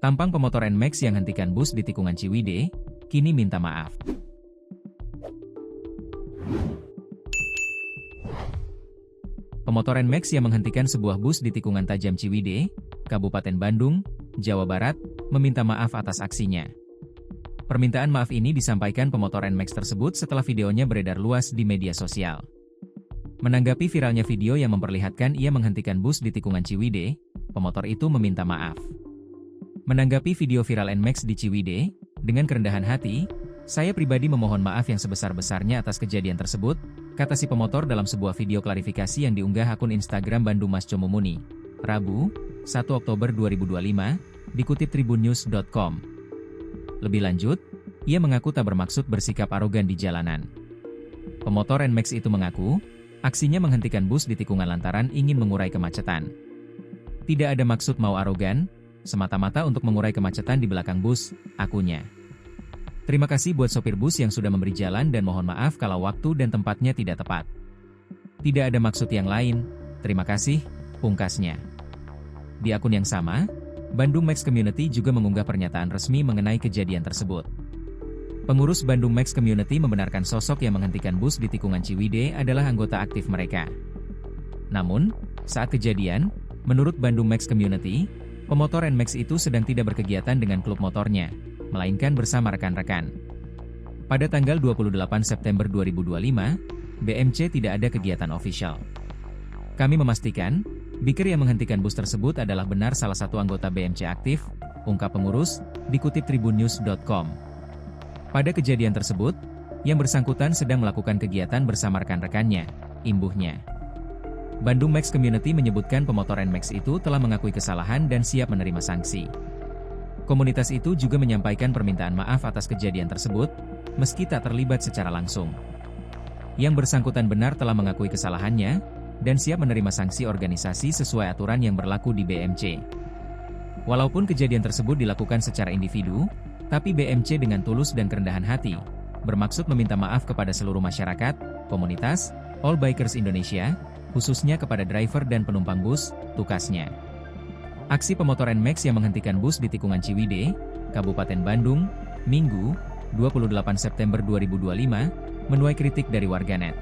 Tampang pemotor NMAX yang hentikan bus di tikungan Ciwidey, kini minta maaf. Pemotor NMAX yang menghentikan sebuah bus di tikungan Tajam Ciwidey, Kabupaten Bandung, Jawa Barat, meminta maaf atas aksinya. Permintaan maaf ini disampaikan pemotor NMAX tersebut setelah videonya beredar luas di media sosial. Menanggapi viralnya video yang memperlihatkan ia menghentikan bus di tikungan Ciwidey, pemotor itu meminta maaf. Menanggapi video viral NMAX di Ciwidey, dengan kerendahan hati, "Saya pribadi memohon maaf yang sebesar-besarnya atas kejadian tersebut," kata si pemotor dalam sebuah video klarifikasi yang diunggah akun Instagram Bandung Mas Comumuni, Rabu, 1 Oktober 2025, dikutip tribunnews.com. Lebih lanjut, ia mengaku tak bermaksud bersikap arogan di jalanan. Pemotor NMAX itu mengaku, aksinya menghentikan bus di tikungan lantaran ingin mengurai kemacetan. Tidak ada maksud mau arogan, semata-mata untuk mengurai kemacetan di belakang bus, akunya. "Terima kasih buat sopir bus yang sudah memberi jalan dan mohon maaf kalau waktu dan tempatnya tidak tepat. Tidak ada maksud yang lain, terima kasih," pungkasnya. Di akun yang sama, Bandung Max Community juga mengunggah pernyataan resmi mengenai kejadian tersebut. Pengurus Bandung Max Community membenarkan sosok yang menghentikan bus di tikungan Ciwidey adalah anggota aktif mereka. Namun, saat kejadian, menurut Bandung Max Community, pemotor NMAX itu sedang tidak berkegiatan dengan klub motornya, melainkan bersama rekan-rekan. Pada tanggal 28 September 2025, BMC tidak ada kegiatan official. "Kami memastikan, biker yang menghentikan bus tersebut adalah benar salah satu anggota BMC aktif," ungkap pengurus, dikutip tribunnews.com. Pada kejadian tersebut, yang bersangkutan sedang melakukan kegiatan bersama rekan-rekannya, imbuhnya. Bandung Max Community menyebutkan pemotor NMAX itu telah mengakui kesalahan dan siap menerima sanksi. Komunitas itu juga menyampaikan permintaan maaf atas kejadian tersebut, meski tak terlibat secara langsung. Yang bersangkutan benar telah mengakui kesalahannya, dan siap menerima sanksi organisasi sesuai aturan yang berlaku di BMC. Walaupun kejadian tersebut dilakukan secara individu, tapi BMC dengan tulus dan kerendahan hati, bermaksud meminta maaf kepada seluruh masyarakat, komunitas, all bikers Indonesia, khususnya kepada driver dan penumpang bus, tukasnya. Aksi pemotor NMAX yang menghentikan bus di tikungan Ciwidey, Kabupaten Bandung, Minggu, 28 September 2025, menuai kritik dari warganet.